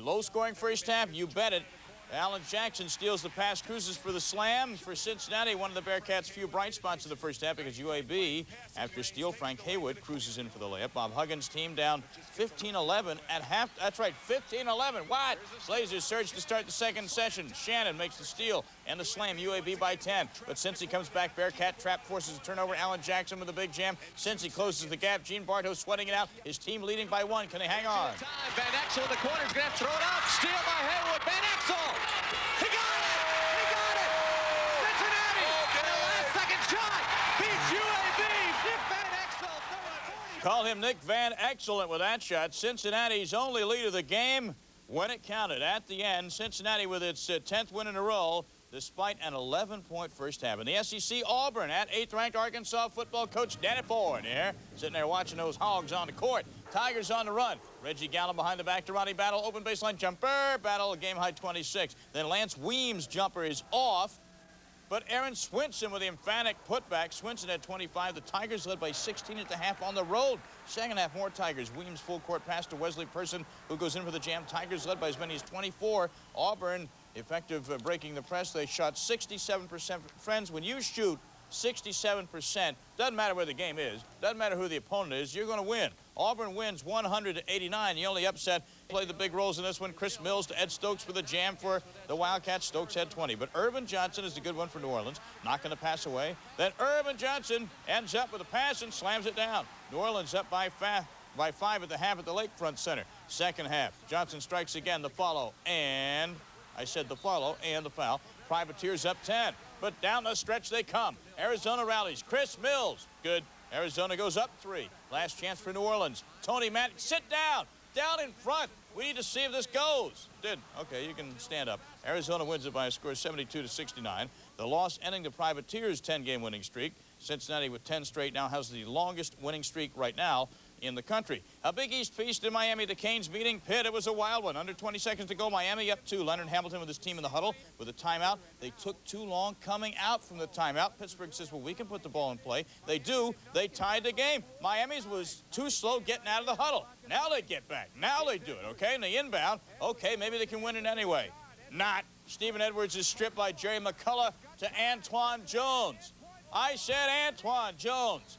Low-scoring first half, you bet it. Alan Jackson steals the pass, cruises for the slam. For Cincinnati, one of the Bearcats' few bright spots of the first half because UAB, after steal, Frank Haywood cruises in for the layup. Bob Huggins' team down 15-11 at half. That's right, 15-11. What? Blazers surge to start the second session. Shannon makes the steal and the slam. UAB by 10. But since he comes back, Bearcat trap forces a turnover. Alan Jackson with a big jam. Since he closes the gap, Gene Bartow sweating it out. His team leading by 1. Can they hang on? Van Exel in the corner is going to throw it out. Steal by Haywood. Van Exel. He got it! He got it! Cincinnati! And a last-second shot beats UAB. Nick Van Exel. Call him Nick Van Excellent with that shot. Cincinnati's only lead of the game when it counted. At the end, Cincinnati with its 10th win in a row, despite an 11-point first half. In the SEC, Auburn at 8th-ranked Arkansas football coach Danny Ford here, sitting there watching those Hogs on the court. Tigers on the run. Reggie Gallo behind the back to Ronnie Battle. Open baseline jumper. Battle, game high 26. Then Lance Weems' jumper is off. But Aaron Swinson with the emphatic putback. Swinson at 25. The Tigers led by 16 at the half on the road. Second half, more Tigers. Weems full court pass to Wesley Person, who goes in for the jam. Tigers led by as many as 24. Auburn effective breaking the press. They shot 67%. Friends, when you shoot 67%, doesn't matter where the game is, doesn't matter who the opponent is, you're going to win. Auburn wins 100-89. The only upset played the big roles in this one. Chris Mills to Ed Stokes for the jam for the Wildcats. Stokes had 20. But Urban Johnson is the good one for New Orleans. Not going to pass away. Then Urban Johnson ends up with a pass and slams it down. New Orleans up by 5 at the half at the Lakefront Center. Second half, Johnson strikes again, the follow, and I said the follow and the foul. Privateers up 10. But down the stretch they come. Arizona rallies. Chris Mills, good. Arizona goes up 3. Last chance for New Orleans. Tony Matt, sit down. Down in front. We need to see if this goes. Did. Okay, you can stand up. Arizona wins it by a score of 72-69. The loss ending the Privateers' 10-game winning streak. Cincinnati with 10 straight now has the longest winning streak right now in the country. A Big East feast in Miami. The Canes beating Pitt. It was a wild one. Under 20 seconds to go. Miami up 2. Leonard Hamilton with his team in the huddle with a timeout. They took too long coming out from the timeout. Pittsburgh says, well, we can put the ball in play. They do. They tied the game. Miami's was too slow getting out of the huddle. Now they get back. Now they do it, okay? And they inbound. Okay, maybe they can win it anyway. Not. Stephen Edwards is stripped by Jerry McCullough to Antoine Jones. I said Antoine Jones.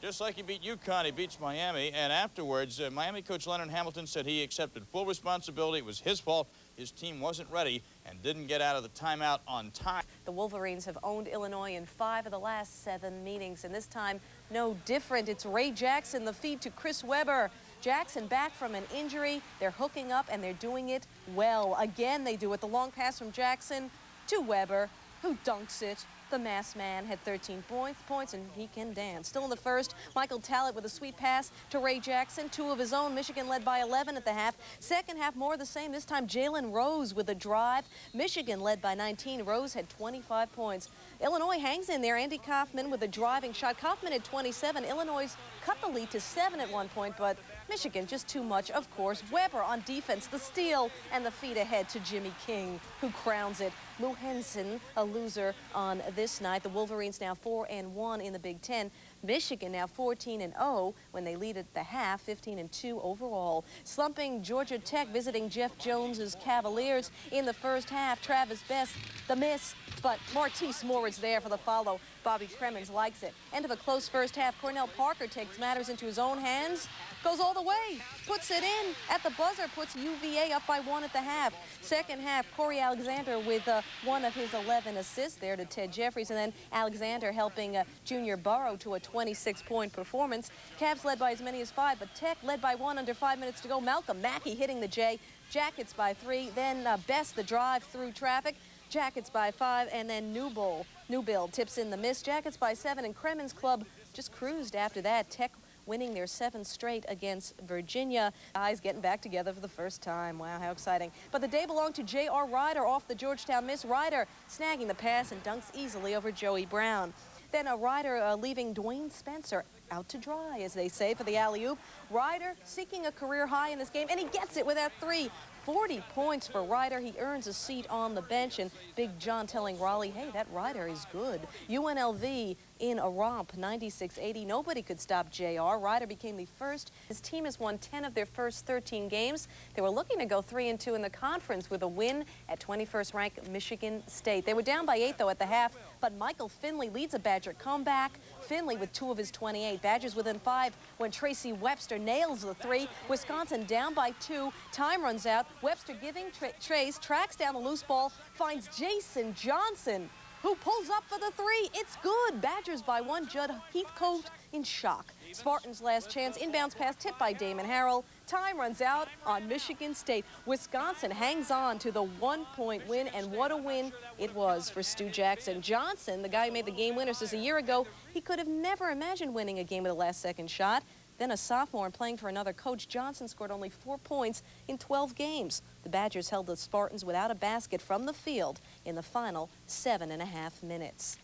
Just like he beat UConn, he beats Miami. And afterwards, Miami coach Leonard Hamilton said he accepted full responsibility. It was his fault. His team wasn't ready and didn't get out of the timeout on time. The Wolverines have owned Illinois in 5 of the last 7 meetings, and this time no different. It's Ray Jackson, the feed to Chris Webber. Jackson back from an injury. They're hooking up, and they're doing it well. Again, they do it. The long pass from Jackson to Webber, who dunks it. The masked man had 13 points, and he can dance. Still in the first, Michael Tallett with a sweet pass to Ray Jackson. 2 of his own. Michigan led by 11 at the half. Second half, more of the same. This time, Jalen Rose with a drive. Michigan led by 19. Rose had 25 points. Illinois hangs in there. Andy Kaufman with a driving shot. Kaufman had 27. Illinois cut the lead to 7 at one point, but Michigan just too much, of course. Webber on defense, the steal, and the feed ahead to Jimmy King, who crowns it. Lou Henson, a loser on this night. The Wolverines now 4-1 in the Big Ten. Michigan now 14-0 when they lead at the half, 15-2 overall. Slumping Georgia Tech visiting Jeff Jones's Cavaliers in the first half. Travis Best, the miss, but Martise Morris there for the follow. Bobby Cremins likes it. End of a close first half. Cornell Parker takes matters into his own hands, goes all the way, puts it in at the buzzer, puts UVA up by 1 at the half. Second half, Corey Alexander with one of his 11 assists there to Ted Jeffries, and then Alexander helping Junior Burrow to a 26-point performance. Cavs led by as many as 5, but Tech led by 1 under 5 minutes to go. Malcolm Mackey hitting the J. Jackets by 3. Then Best the drive through traffic. Jackets by 5, and then Newbill tips in the miss. Jackets by 7, and Cremins Club just cruised after that. Tech winning their 7th straight against Virginia. Guys getting back together for the first time. Wow, how exciting. But the day belonged to J.R. Ryder off the Georgetown miss. Ryder snagging the pass and dunks easily over Joey Brown. Then a Ryder leaving Dwayne Spencer out to dry, as they say, for the alley-oop. Ryder seeking a career high in this game, and he gets it with that 3. 40 points for Ryder. He earns a seat on the bench, and Big John telling Raleigh, hey, that Ryder is good. UNLV in a romp, 96-80. Nobody could stop JR. Ryder became the first. His team has won 10 of their first 13 games. They were looking to go 3-2 in the conference with a win at 21st-ranked Michigan State. They were down by 8, though, at the half, but Michael Finley leads a Badger comeback. Finley with 2 of his 28. Badgers within 5 when Tracy Webster nails the 3. Wisconsin down by 2. Time runs out. Webster giving Trace, tracks down the loose ball, finds Jason Johnson, who pulls up for the 3. It's good. Badgers by 1. Judd Heathcote in shock. Spartans' last chance. Inbounds pass tipped by Damon Harrell. Time runs out on Michigan State. Wisconsin hangs on to the 1-point win, and what a win it was for Stu Jackson. Johnson, the guy who made the game winner, says a year ago he could have never imagined winning a game with a last-second shot. Then a sophomore and playing for another coach, Johnson scored only 4 points in 12 games. The Badgers held the Spartans without a basket from the field in the final 7.5 minutes.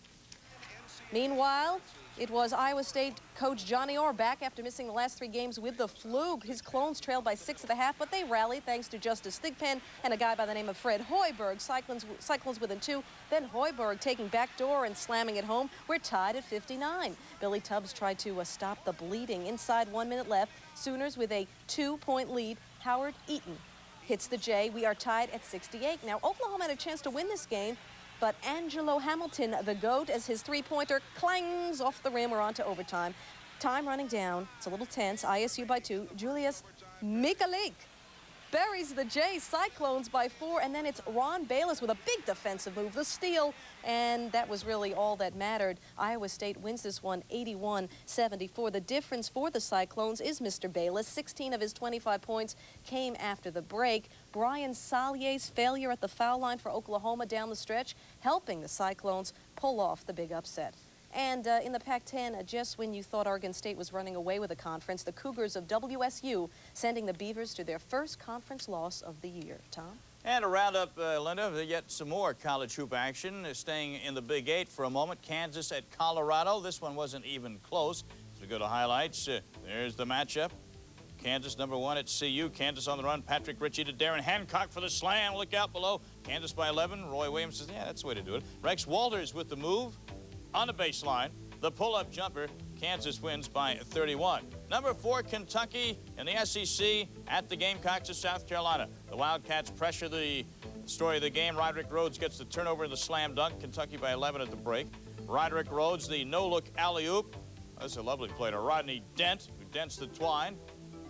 Meanwhile, it was Iowa State coach Johnny Orr back after missing the last 3 games with the flu. His Clones trailed by 6 1/2, but they rallied thanks to Justice Thigpen and a guy by the name of Fred Hoiberg. Cyclones within 2. Then Hoiberg taking backdoor and slamming it home. We're tied at 59. Billy Tubbs tried to stop the bleeding. Inside 1 minute left. Sooners with a 2-point lead. Howard Eaton hits the J. We are tied at 68. Now, Oklahoma had a chance to win this game, but Angelo Hamilton, the GOAT, as his 3-pointer clangs off the rim. We're on to overtime. Time running down. It's a little tense. ISU by 2. Julius Mikalik buries the J. Cyclones by 4. And then it's Ron Bayless with a big defensive move, the steal. And that was really all that mattered. Iowa State wins this one 81-74. The difference for the Cyclones is Mr. Bayless. 16 of his 25 points came after the break. Brian Salier's failure at the foul line for Oklahoma down the stretch, helping the Cyclones pull off the big upset. And in the Pac-10, just when you thought Oregon State was running away with the conference, the Cougars of WSU sending the Beavers to their first conference loss of the year. Tom? And to round up, Linda, yet some more college hoop action. Staying in the Big 8 for a moment, Kansas at Colorado. This one wasn't even close. As we go to highlights, there's the matchup. Kansas #1 at CU. Kansas on the run. Patrick Ritchie to Darren Hancock for the slam. Look out below. Kansas by 11. Roy Williams says, yeah, that's the way to do it. Rex Walters with the move on the baseline. The pull-up jumper. Kansas wins by 31. #4, Kentucky in the SEC at the Gamecocks of South Carolina. The Wildcats pressure the story of the game. Roderick Rhodes gets the turnover in the slam dunk. Kentucky by 11 at the break. Roderick Rhodes, the no-look alley-oop. That's a lovely play to Rodney Dent, who dents the twine.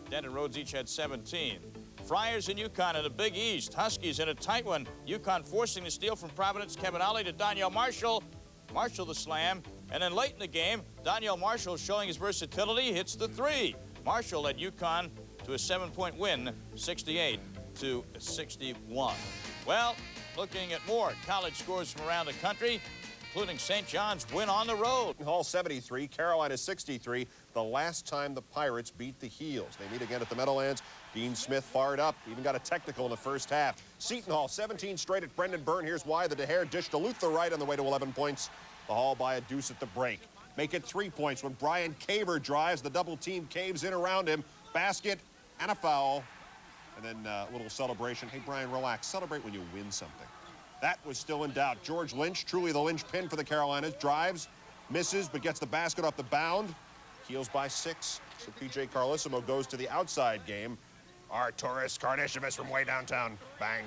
Dent and Rhodes each had 17. Friars and UConn in the Big East. Huskies in a tight one. UConn forcing the steal from Providence. Kevin Ollie to Daniel Marshall. Marshall the slam. And then late in the game, Daniel Marshall showing his versatility hits the 3. Marshall led UConn to a 7-point win, 68-61. Well, looking at more college scores from around the country, including St. John's win on the road. Hall 73, Carolina 63. The last time the Pirates beat the Heels. They meet again at the Meadowlands. Dean Smith fired up, even got a technical in the first half. Seton Hall 17 straight at Brendan Byrne. Here's why. The DeHare dish to Luther Wright on the way to 11 points. The Hall by a deuce at the break. Make it 3 points when Brian Caver drives. The double team caves in around him. Basket and a foul. And then a little celebration. Hey, Brian, relax. Celebrate when you win something. That was still in doubt. George Lynch, truly the linchpin for the Carolinas. Drives, misses, but gets the basket off the bound. Heels by 6. So P.J. Carlissimo goes to the outside game. Arturas Karnisovas from way downtown. Bang.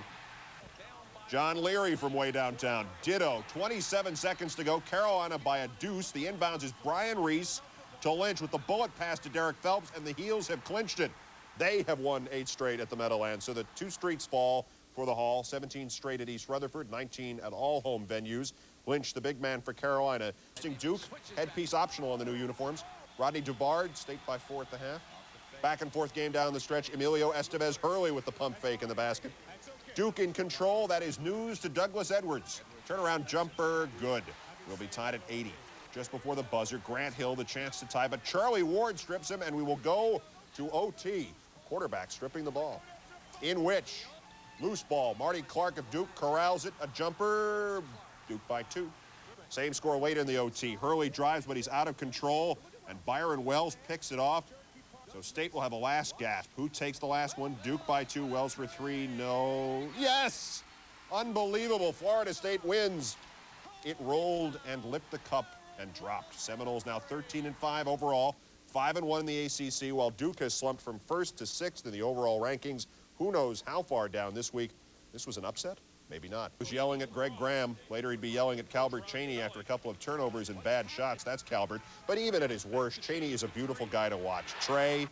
John Leary from way downtown. Ditto. 27 seconds to go. Carolina by a deuce. The inbounds is Brian Reese to Lynch with the bullet pass to Derek Phelps, and the Heels have clinched it. They have won 8 straight at the Meadowlands, so the 2 streaks fall for the Hall. 17 straight at East Rutherford, 19 at all home venues. Lynch, the big man for Carolina. Duke, headpiece optional on the new uniforms. Rodney Dubard, State by 4 at the half. Back and forth game down the stretch. Emilio Estevez Hurley with the pump fake in the basket. Duke in control. That is news to Douglas Edwards. Turnaround jumper, good. We'll be tied at 80. Just before the buzzer, Grant Hill the chance to tie, but Charlie Ward strips him, and we will go to OT. Quarterback stripping the ball. In which, loose ball. Marty Clark of Duke corrals it. A jumper. Duke by 2. Same score late in the OT. Hurley drives, but he's out of control, and Byron Wells picks it off. So State will have a last gasp. Who takes the last one? Duke by 2, Wells for 3. No. Yes! Unbelievable. Florida State wins. It rolled and lipped the cup and dropped. Seminoles now 13-5 overall, 5-1 in the ACC, while Duke has slumped from 1st to 6th in the overall rankings. Who knows how far down this week? This was an upset? Maybe not. He was yelling at Greg Graham. Later he'd be yelling at Calbert Cheney after a couple of turnovers and bad shots. That's Calbert. But even at his worst, Cheney is a beautiful guy to watch. Trey,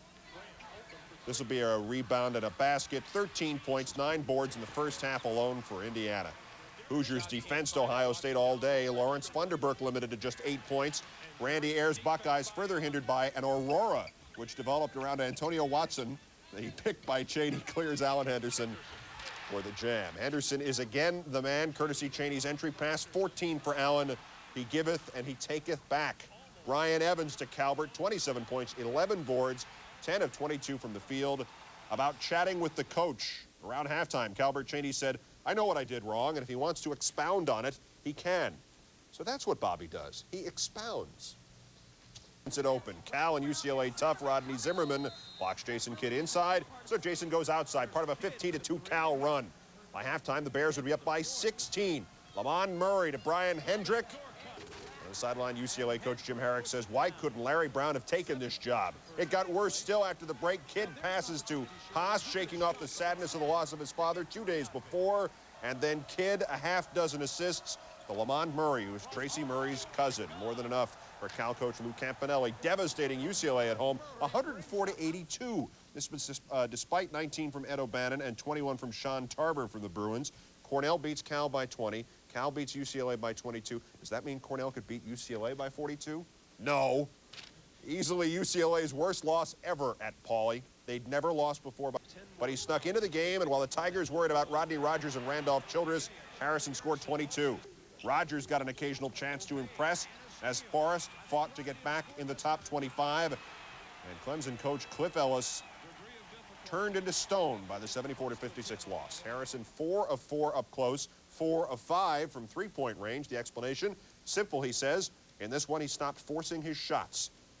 this will be a rebound and a basket. 13 points, 9 boards in the first half alone for Indiana. Hoosiers defensed Ohio State all day. Lawrence Funderburk limited to just 8 points. Randy Ayers' Buckeyes further hindered by an aurora, which developed around Antonio Watson. He picked by Cheney, clears Alan Henderson for the jam. Henderson is again the man, courtesy Cheney's entry pass. 14 for Allen. He giveth and he taketh back. Brian Evans to Calbert, 27 points, 11 boards, 10 of 22 from the field. About chatting with the coach around halftime, Calbert Cheney said, I know what I did wrong, and if he wants to expound on it, he can. So that's what Bobby does. He expounds. It open. Cal and UCLA tough. Rodney Zimmerman blocks Jason Kidd inside, so Jason goes outside, part of a 15-2 Cal run. By halftime, the Bears would be up by 16. Lamont Murray to Brian Hendrick. On the sideline, UCLA coach Jim Herrick says, why couldn't Larry Brown have taken this job? It got worse still after the break. Kidd passes to Haas, shaking off the sadness of the loss of his father 2 days before. And then Kidd, a half dozen assists. The Lamont Murray, who is Tracy Murray's cousin. More than enough for Cal coach Lou Campanelli. Devastating UCLA at home, 104-82. This was despite 19 from Ed O'Bannon and 21 from Sean Tarver for the Bruins. Cornell beats Cal by 20. Cal beats UCLA by 22. Does that mean Cornell could beat UCLA by 42? No. Easily UCLA's worst loss ever at Pauley. They'd never lost before, but he snuck into the game, and while the Tigers worried about Rodney Rogers and Randolph Childress, Harrison scored 22. Rogers got an occasional chance to impress as Forrest fought to get back in the top 25. And Clemson coach Cliff Ellis turned into stone by the 74-56 loss. Harrison 4 of 4 up close, 4 of 5 from three-point range. The explanation, simple, he says. In this one, he stopped forcing his shots.